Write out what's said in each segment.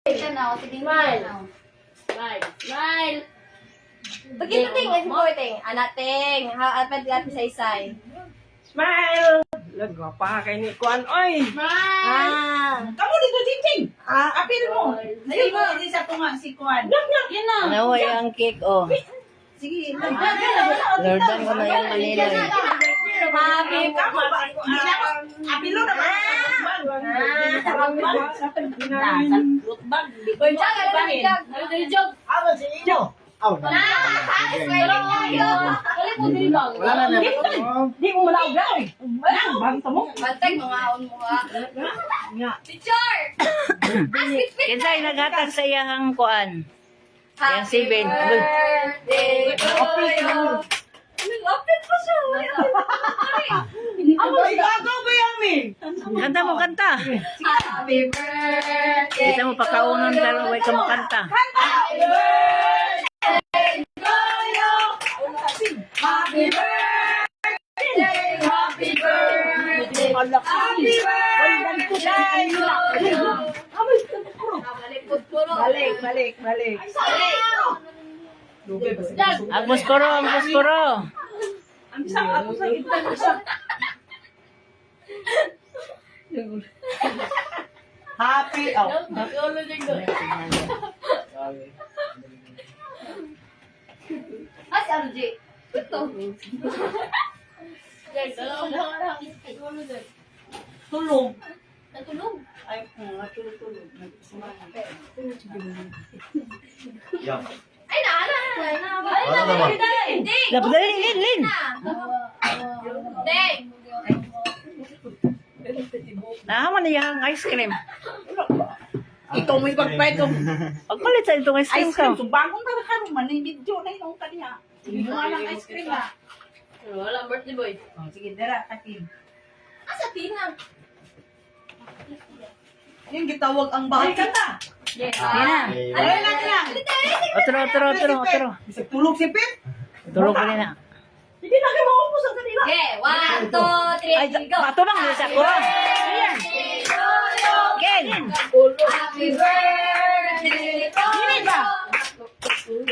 Smile. Smile. Smile. Ting, ay mo ting. Anak ting, ha apat gat sa isay. Smile! Laga pa kay ni Kuan, oy! Ah. Kamu dito, Chiching! Apil mo! Sige mo, hindi sa tunga si Kuan. Yan na. Naway ang cake, oh. Sige, Lordan ko na yung Manila. Happy Kamu ba? Apilo na ba? Boy, jaga lang jag. Joke. Awan si inyo. Aw, na. Kali mo din bang? Wala na na. Di mo malaugaw eh. Banta mo. Bantay mga on mo ha. Teacher. Kinsay naghatag sa iyahang kuan. Yan si Ben. Birthday to you. Lapit pa siya. Amo, igagaw ba yan, Min? Kanta mo, kanta. Happy birthday. Kita mo pakaunon pero way ka mo kanta. Happy birthday to you. Happy birthday. Happy birthday. Happy birthday to you. Balik. Ang muskuro, ang muskuro. Ang isang ako sa ito. Happy, oh. Ah, si RJ. Ito. Guys, alam mo lang. Tulong. Natulog. Ay, tulong. Yan. Ay, naala. Wala naman. Hindi. Dali, Lin. Deng. Nahaman na yung ice cream. Ito mo ipagpwede. Pagpalit sa itong ice cream Ice ka. cream. So, bagong talaga man. Yung video na yung kanya. Yung nga ng ice cream na. Wala, birthday boy. Oh, sige, dara, katin. Ah, sa tina. Yung gitawag ang bahay kanta. Yes. Yan na. Ay, lang. Otro. Bisag tulog si Pip. Tulog ka rin na. Hindi na kayo maupos ang kanila. Okay, 1, 2, 3, Ay, go. patubang mo sa ko. Birthday to you. Ken. Happy birthday to you.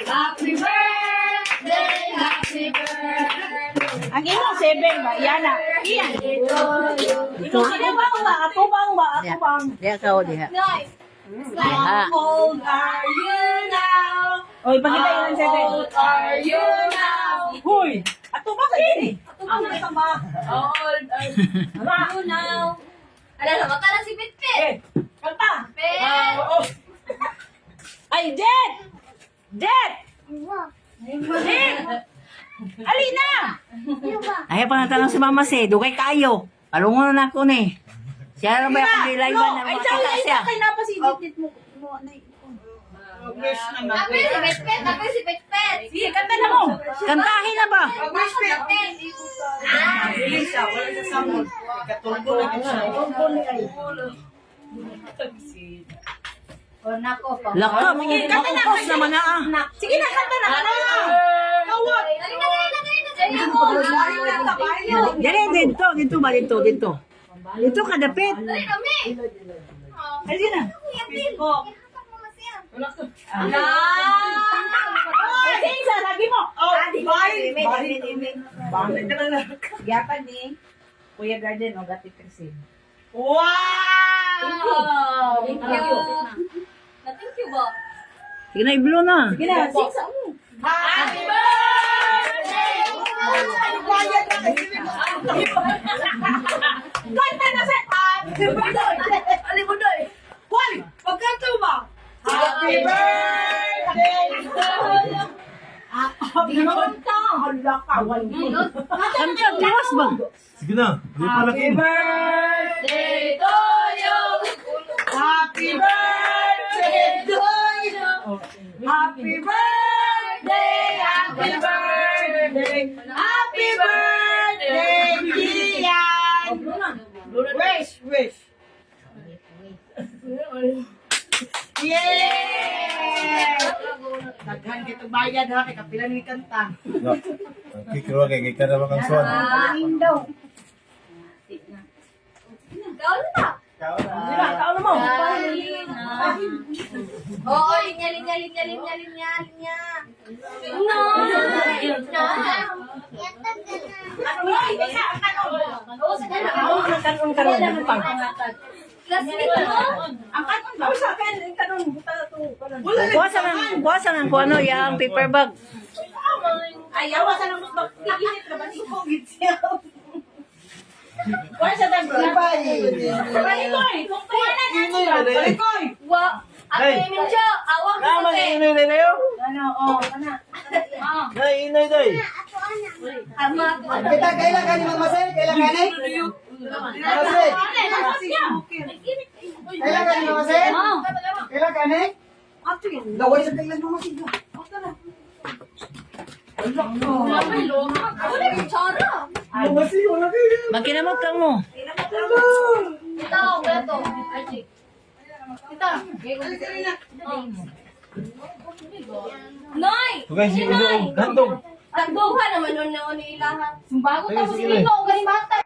Happy birthday, happy birthday. Ang imong 7 ba? Yan na. Iyan. Ito. Atubang ba? Diha ka o diha. Nice. Ah. How old are you now? Oy, pagkita yun ang 7. How old are you now? Hoy! Atubang sa diri. Ang sama. How old are you now? Ala, mata na si Pitpit. Eh, kanta. Pit. Oo. Ay, Jet! Jet! Alina! Ayaw pa natanong si Mama si. Dugay kayo. Palungon na ako ni. Siya na ba yung pag-live na Ay, makita siya? kay napasiditit mo. Wish na Ako si Pitpit. Ako si Pitpit. Sige, kanta na mo. Kantahin na ba? Wish Pit. Bilis siya, wala sa samon. Katulgo na siya. O, nako pa. Laka, maupos naman na ah. Sige na, kanta na. Kawat. Dali na. Dali, dito ba? Dito. Dito ka dapit. Dali na, me. Ay, sige na. Ay, sige, isa, lagi mo. Oh, bye. Bye ka na lang. Yapan ni Kuya Garden o Gati Crisin. Wow! Thank you. Thank you ba? Sige na, i-blow na. Sige na, sing sa mo. Happy birthday! Bayad na kasi. Kanta na sa Happy birthday! Alimudoy! Hoy! Pagkanto ba? Happy birthday! Happy birthday! Hala ka, wala. Kanta, tiwas ba? Sige na. Di pa Happy natin. Birthday to you! Happy birthday to you! Happy birthday! Happy birthday! Happy birthday, Kian! Wish! Yay! Daghan kito bayad ha, kay kapila ni kanta. Kikiro kay kita naman ang son. Ikaw na. Sila, kaon mo. Oo, linya. No! Ano mo? Isa ang kanon. Oo, sa kanan. Ako ang kanon pang. Classmate mo? Ang kanon ba? Sa akin, ang kanon. Buwasan ng kung ano, yung paper bag. Ayaw, sa nang gusto. Iinit ka ba? Sipugit siya. Wala siya tayong Balikoy! Kung tuwa na nga siya! Balikoy! Wa. Ate Minjo, awak sa te. Inoy na yun. Ano, oh, ano? Nay, inoy, day. Ama ko. Kita kailan ka ni Mama Sel? Kailan ka ni? Mama Sel? Kailan ka ni Mama Sel? Kailan ka ni? Daway sa kailan Mama Sel. Wala yung tsara. Mama Sel, wala kayo. Magkinamot ka mo. Ito, beto. Ito. Noy! Tugay, Si sige, Noy! gandong. Tagduha naman nun ni ilaha. Bago Sige, tapos sige. ikaw, galing bata.